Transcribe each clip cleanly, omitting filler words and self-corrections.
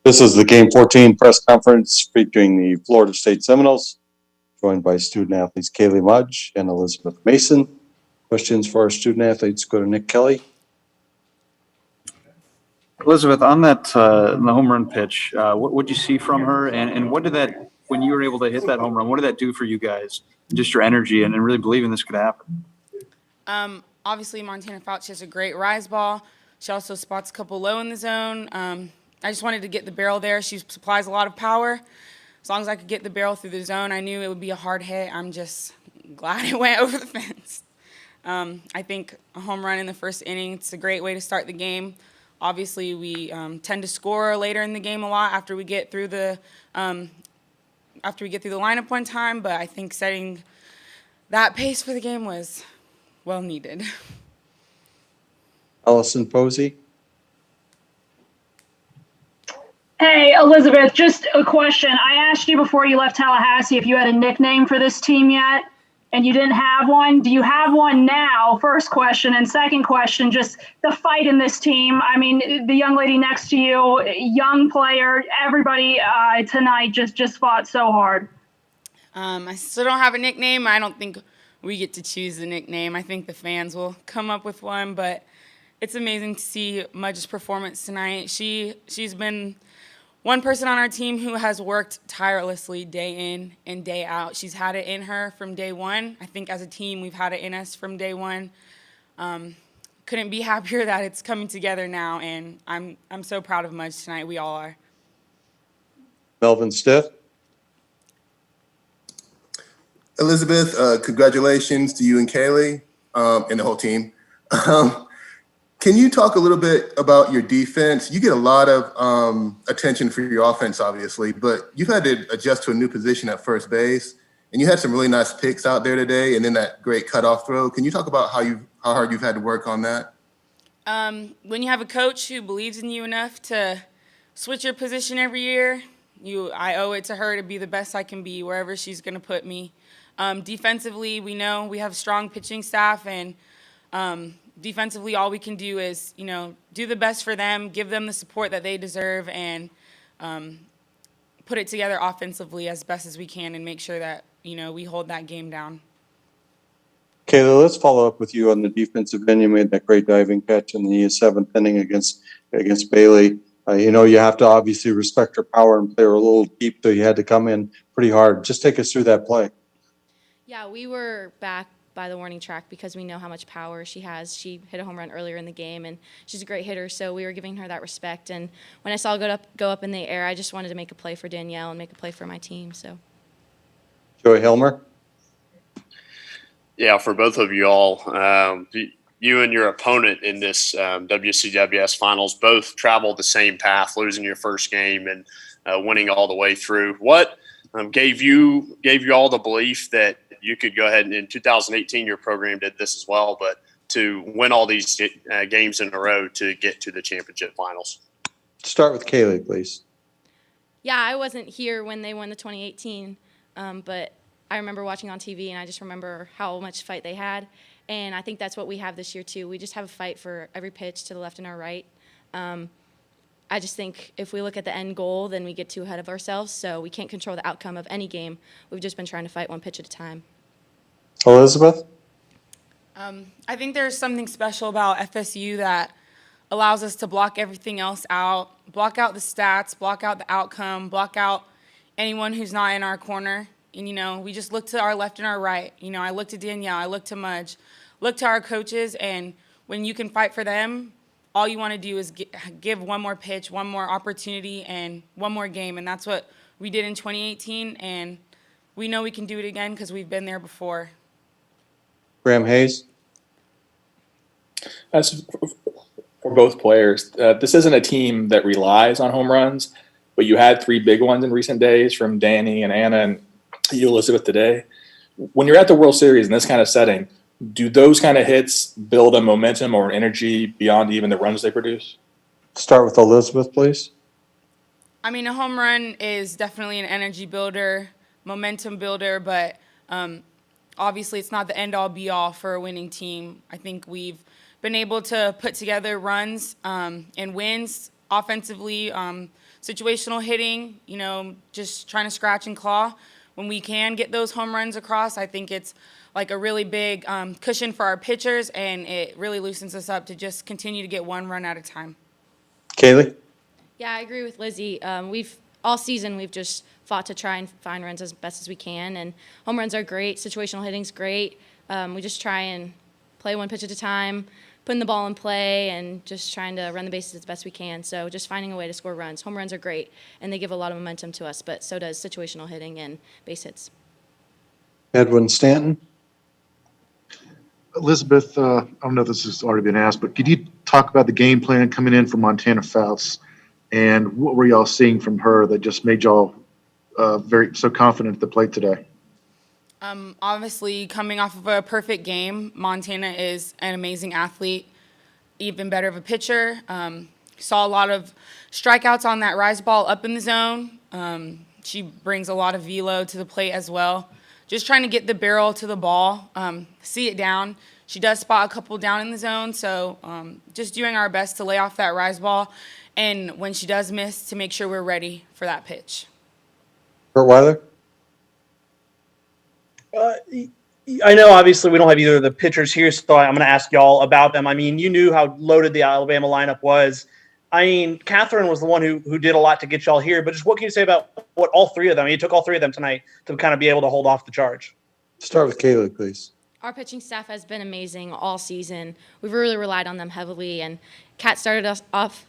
This is the Game 14 press conference featuring the Florida State Seminoles, joined by student athletes Kaylee Mudge and Elizabeth Mason. Questions for our student athletes go to Nick Kelly. Elizabeth, on that the home run pitch, what did you see from her, and what did that, when you were able to hit that home run, what did that do for you guys? Just your energy and really believing this could happen. Obviously, Montana Fouch has a great rise ball. She also spots a couple low in the zone. I just wanted to get the barrel there. She supplies a lot of power. As long as I could get the barrel through the zone, I knew it would be a hard hit. I'm just glad it went over the fence. I think a home run in the first inning, it's a great way to start the game. Obviously, we tend to score later in the game a lot after we get through the lineup one time, but I think setting that pace for the game was well needed. Allison Posey. Hey, Elizabeth, just a question. I asked you before you left Tallahassee if you had a nickname for this team yet, and you didn't have one. Do you have one now? First question. And second question, just the fight in this team. I mean, the young lady next to you, young player, everybody tonight just fought so hard. I still don't have a nickname. I don't think we get to choose the nickname. I think the fans will come up with one, but it's amazing to see Mudge's performance tonight. She's been one person on our team who has worked tirelessly day in and day out. She's had it in her from day one. I think as a team, we've had it in us from day one. Couldn't be happier that it's coming together now, and I'm so proud of Mudge tonight. We all are. Melvin Stiff. Elizabeth, congratulations to you and Kaylee and the whole team. Can you talk a little bit about your defense? You get a lot of attention for your offense, obviously, but you've had to adjust to a new position at first base, and you had some really nice picks out there today, and then that great cutoff throw. Can you talk about how hard you've had to work on that? When you have a coach who believes in you enough to switch your position every year, I owe it to her to be the best I can be wherever she's going to put me. Defensively, we know we have a strong pitching staff, and defensively, all we can do is, do the best for them, give them the support that they deserve, and put it together offensively as best as we can and make sure that, we hold that game down. Kayla, let's follow up with you on the defensive end. You made that great diving catch in the seventh inning against Bailey. You have to obviously respect her power and play her a little deep, so you had to come in pretty hard. Just take us through that play. Yeah, we were back by the warning track because we know how much power she has. She hit a home run earlier in the game, and she's a great hitter, so we were giving her that respect. And when I saw her go up in the air, I just wanted to make a play for Danielle and make a play for my team. So, Joey Helmer. Yeah, for both of you all, you and your opponent in this WCWS finals both traveled the same path, losing your first game and winning all the way through. What gave you all the belief that you could go ahead and in 2018 your program did this as well, but to win all these games in a row to get to the championship finals? Start with Kaylee, please. Yeah, I wasn't here when they won the 2018, but I remember watching on TV, and I just remember how much fight they had, and I think that's what we have this year too. We just have a fight for every pitch to the left and our right. I just think if we look at the end goal, then we get too ahead of ourselves, so we can't control the outcome of any game. We've just been trying to fight one pitch at a time. Elizabeth? I think there's something special about FSU that allows us to block everything else out, block out the stats, block out the outcome, block out anyone who's not in our corner. And, we just look to our left and our right. I look to Danielle, I look to Mudge, look to our coaches, and when you can fight for them, all you want to do is give one more pitch, one more opportunity, and one more game. And that's what we did in 2018, and we know we can do it again because we've been there before. Graham Hayes. As for both players, this isn't a team that relies on home runs, but you had three big ones in recent days from Danny and Anna and you, Elizabeth, today. When you're at the World Series in this kind of setting, do those kind of hits build a momentum or energy beyond even the runs they produce? Start with Elizabeth, please. A home run is definitely an energy builder, momentum builder, but obviously it's not the end-all, be-all for a winning team. I think we've been able to put together runs and wins offensively, situational hitting, just trying to scratch and claw. When we can get those home runs across, I think it's like a really big cushion for our pitchers, and it really loosens us up to just continue to get one run at a time. Kaylee? Yeah, I agree with Lizzie. All season we've just fought to try and find runs as best as we can, and home runs are great. Situational hitting's great. We just try and play one pitch at a time, putting the ball in play, and just trying to run the bases as best we can. So just finding a way to score runs. Home runs are great, and they give a lot of momentum to us, but so does situational hitting and base hits. Edwin Stanton? Elizabeth, I don't know if this has already been asked, but could you talk about the game plan coming in from Montana Faust, and what were y'all seeing from her that just made y'all so confident at the plate today? Obviously, coming off of a perfect game, Montana is an amazing athlete, even better of a pitcher. Saw a lot of strikeouts on that rise ball up in the zone. She brings a lot of velo to the plate as well. Just trying to get the barrel to the ball, see it down. She does spot a couple down in the zone, so just doing our best to lay off that rise ball, and when she does miss, to make sure we're ready for that pitch. Kurt Weiler? I know obviously we don't have either of the pitchers here, so I'm going to ask y'all about them. I mean, you knew how loaded the Alabama lineup was. I mean, Catherine was the one who did a lot to get y'all here, but just what can you say about what all three of them, you took all three of them tonight to kind of be able to hold off the charge? Start with Kaylee, please. Our pitching staff has been amazing all season. We've really relied on them heavily, and Kat started us off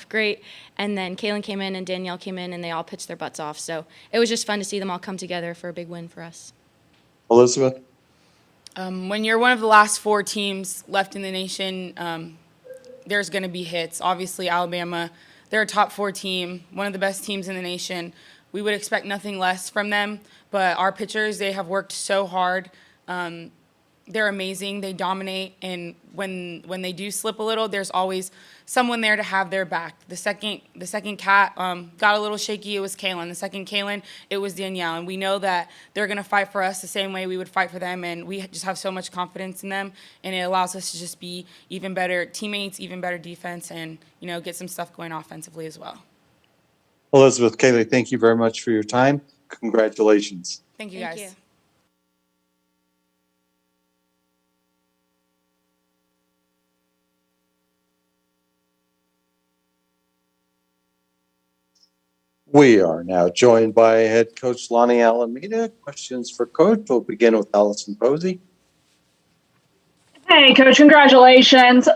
great, and then Kaylin came in and Danielle came in, and they all pitched their butts off. So it was just fun to see them all come together for a big win for us. Elizabeth? When you're one of the last four teams left in the nation, there's going to be hits. Obviously, Alabama, they're a top four team, one of the best teams in the nation. We would expect nothing less from them, but our pitchers, they have worked so hard. They're amazing. They dominate, and when they do slip a little, there's always someone there to have their back. The second Kat got a little shaky, it was Kaylin. The second Kaylin, it was Danielle, and we know that they're going to fight for us the same way we would fight for them, and we just have so much confidence in them, and it allows us to just be even better teammates, even better defense, and get some stuff going offensively as well. Elizabeth, Kaylee, thank you very much for your time. Congratulations. Thank you, guys. Thank you. We are now joined by head coach Lonnie Alameda. Questions for Coach. We'll begin with Allison Posey. Hey, Coach, congratulations.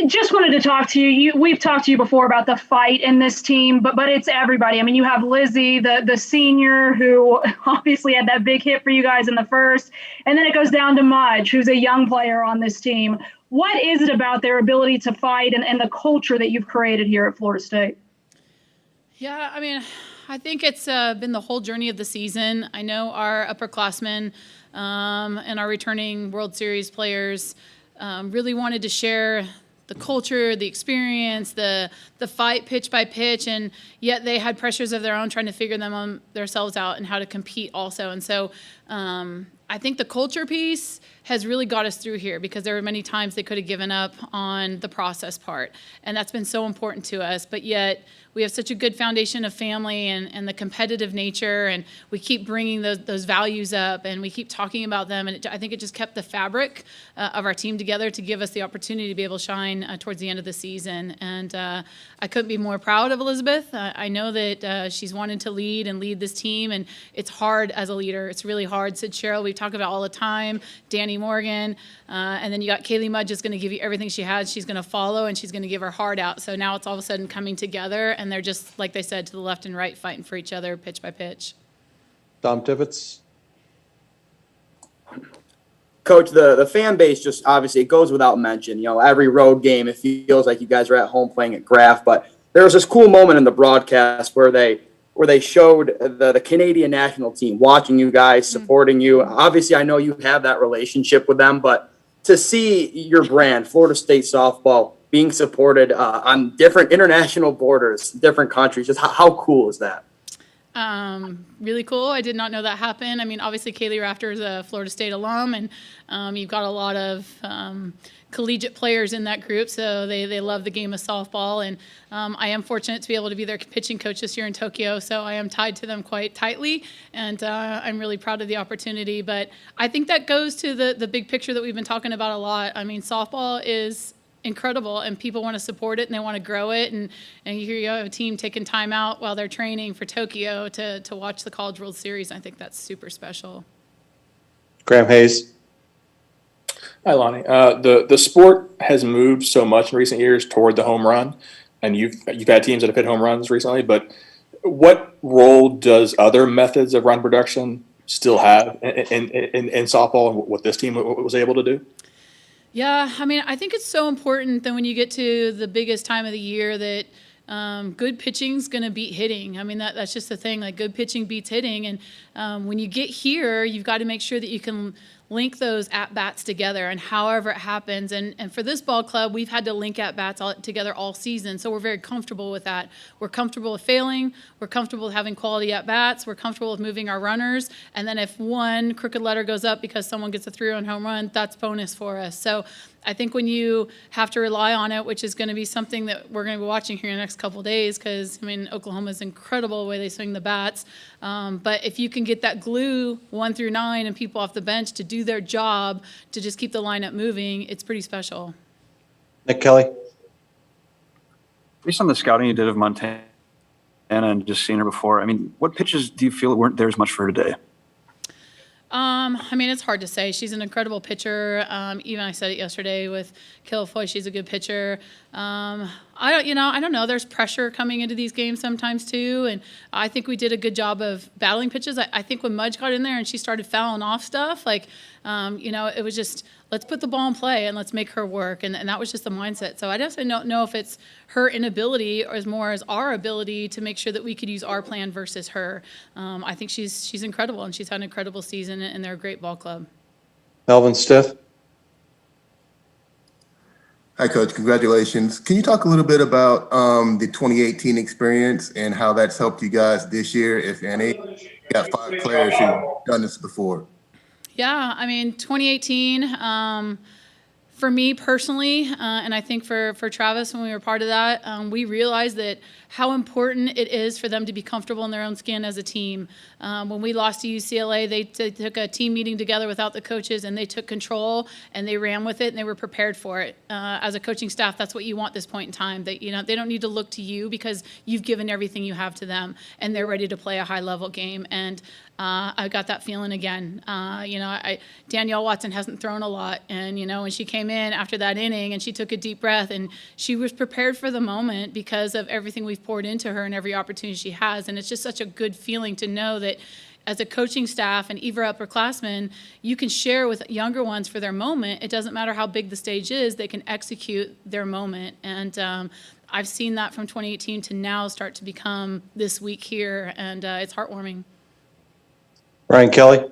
Just wanted to talk to you. We've talked to you before about the fight in this team, but it's everybody. I mean, you have Lizzie, the senior, who obviously had that big hit for you guys in the first, and then it goes down to Mudge, who's a young player on this team. What is it about their ability to fight and the culture that you've created here at Florida State? Yeah, I mean, I think it's been the whole journey of the season. I know our upperclassmen and our returning World Series players really wanted to share the culture, the experience, the fight pitch by pitch, and yet they had pressures of their own trying to figure themselves out and how to compete also. And so I think the culture piece has really got us through here, because there were many times they could have given up on the process part, and that's been so important to us. But yet we have such a good foundation of family and the competitive nature, and we keep bringing those values up, and we keep talking about them, and I think it just kept the fabric of our team together to give us the opportunity to be able to shine towards the end of the season. And I couldn't be more proud of Elizabeth. I know that she's wanted to lead this team, and it's hard as a leader. It's really hard. Sid Sherrill, we talk about all the time, Danny Morgan, and then you got Kaylee Mudge is going to give you everything she has. She's going to follow, and she's going to give her heart out. So now it's all of a sudden coming together, and they're just, like they said, to the left and right, fighting for each other pitch by pitch. Tom Tibbetts. Coach, the fan base just obviously, it goes without mention. Every road game, it feels like you guys are at home playing at Graff. But there was this cool moment in the broadcast where they showed the Canadian national team watching you guys, supporting you. Obviously, I know you have that relationship with them, but to see your brand, Florida State softball, being supported on different international borders, different countries, just how cool is that? Really cool. I did not know that happened. I mean, obviously, Kaylee Rafter is a Florida State alum, and you've got a lot of collegiate players in that group, so they love the game of softball. And I am fortunate to be able to be their pitching coach this year in Tokyo, so I am tied to them quite tightly, and I'm really proud of the opportunity. But I think that goes to the big picture that we've been talking about a lot. I mean, softball is incredible, and people want to support it and they want to grow it, and here you have a team taking time out while they're training for Tokyo to watch the College World Series. I think that's super special. Graham Hayes. Hi, Lonnie. The sport has moved so much in recent years toward the home run, and you've had teams that have hit home runs recently. But what role does other methods of run production still have in softball, and what this team was able to do? Yeah, I mean, I think it's so important that when you get to the biggest time of the year that good pitching's going to beat hitting. I mean, that's just the thing. Like, good pitching beats hitting. And when you get here, you've got to make sure that you can link those at-bats together, and however it happens. And for this ball club, we've had to link at-bats together all season, so we're very comfortable with that. We're comfortable with failing. We're comfortable with having quality at-bats. We're comfortable with moving our runners. And then if one crooked letter goes up because someone gets a 3-run home run, that's bonus for us. So I think when you have to rely on it, which is going to be something that we're going to be watching here in the next couple of days, because, I mean, Oklahoma's incredible the way they swing the bats. But if you can get that glue 1 through 9 and people off the bench to do their job to just keep the lineup moving, it's pretty special. Nick Kelly. Based on the scouting you did of Montana and just seeing her before, I mean, what pitches do you feel weren't there as much for her today? I mean, it's hard to say. She's an incredible pitcher. Even I said it yesterday with Killafoy, she's a good pitcher. I don't know. There's pressure coming into these games sometimes too, and I think we did a good job of battling pitches. I think when Mudge got in there and she started fouling off stuff, it was just, let's put the ball in play and let's make her work, and that was just the mindset. So I definitely don't know if it's her inability or as more as our ability to make sure that we could use our plan versus her. I think she's incredible, and she's had an incredible season, and they're a great ball club. Melvin Stith. Hi, Coach. Congratulations. Can you talk a little bit about the 2018 experience and how that's helped you guys this year, if any? You got 5 players who've done this before. Yeah, I mean, 2018, for me personally, and I think for Travis when we were part of that, we realized that how important it is for them to be comfortable in their own skin as a team. When we lost to UCLA, they took a team meeting together without the coaches, and they took control, and they ran with it, and they were prepared for it. As a coaching staff, that's what you want this point in time. That, they don't need to look to you because you've given everything you have to them, and they're ready to play a high-level game. And I got that feeling again. Danielle Watson hasn't thrown a lot, and when she came in after that inning and she took a deep breath and she was prepared for the moment because of everything we've poured into her and every opportunity she has. And it's just such a good feeling to know that as a coaching staff and even upperclassmen, you can share with younger ones for their moment. It doesn't matter how big the stage is, they can execute their moment. And I've seen that from 2018 to now start to become this week here, and it's heartwarming. Ryan Kelly.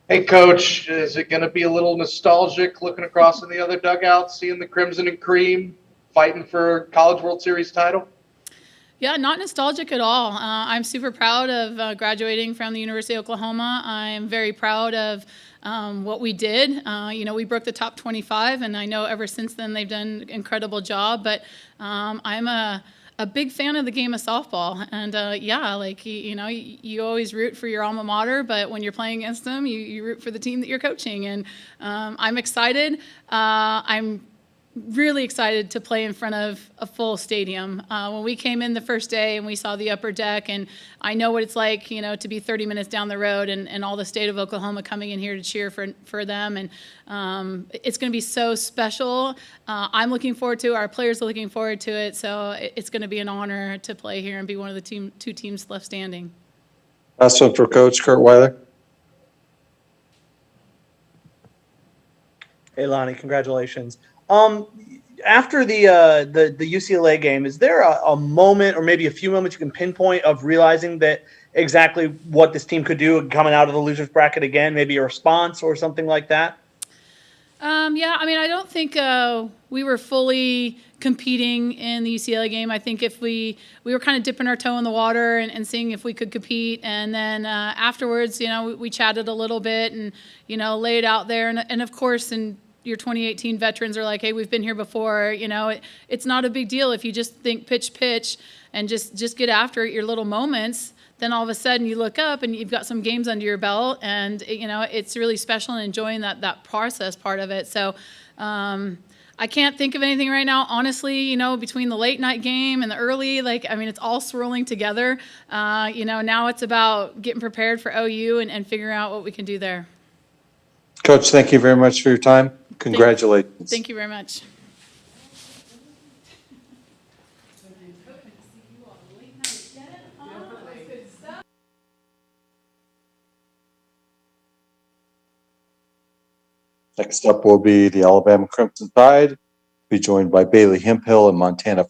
Hey, Coach, is it going to be a little nostalgic looking across in the other dugout, seeing the Crimson and Cream fighting for College World Series title? Yeah, not nostalgic at all. I'm super proud of graduating from the University of Oklahoma. I'm very proud of what we did. We broke the top 25, and I know ever since then they've done an incredible job. But I'm a big fan of the game of softball, and you always root for your alma mater, but when you're playing against them, you root for the team that you're coaching. And I'm excited. I'm really excited to play in front of a full stadium. When we came in the first day and we saw the upper deck, and I know what it's like, to be 30 minutes down the road and all the state of Oklahoma coming in here to cheer for them. And it's going to be so special. I'm looking forward to it. Our players are looking forward to it. So it's going to be an honor to play here and be one of the 2 teams left standing. Last one for Coach Kurt Weiler. Hey, Lonnie, congratulations. After the UCLA game, is there a moment or maybe a few moments you can pinpoint of realizing that exactly what this team could do coming out of the losers bracket again, maybe a response or something like that? Yeah, I mean, I don't think we were fully competing in the UCLA game. I think if we were kind of dipping our toe in the water and seeing if we could compete. And then afterwards, we chatted a little bit and, laid out there. And of course, and your 2018 veterans are like, hey, we've been here before. It's not a big deal if you just think pitch, and just get after it, your little moments. Then all of a sudden you look up and you've got some games under your belt, and it's really special and enjoying that process part of it. So I can't think of anything right now, honestly. Between the late night game and the early, it's all swirling together. Now it's about getting prepared for OU and figuring out what we can do there. Coach, thank you very much for your time. Congratulations. Thank you very much. Next up will be the Alabama Crimson Tide, be joined by Bailey Hemphill and Montana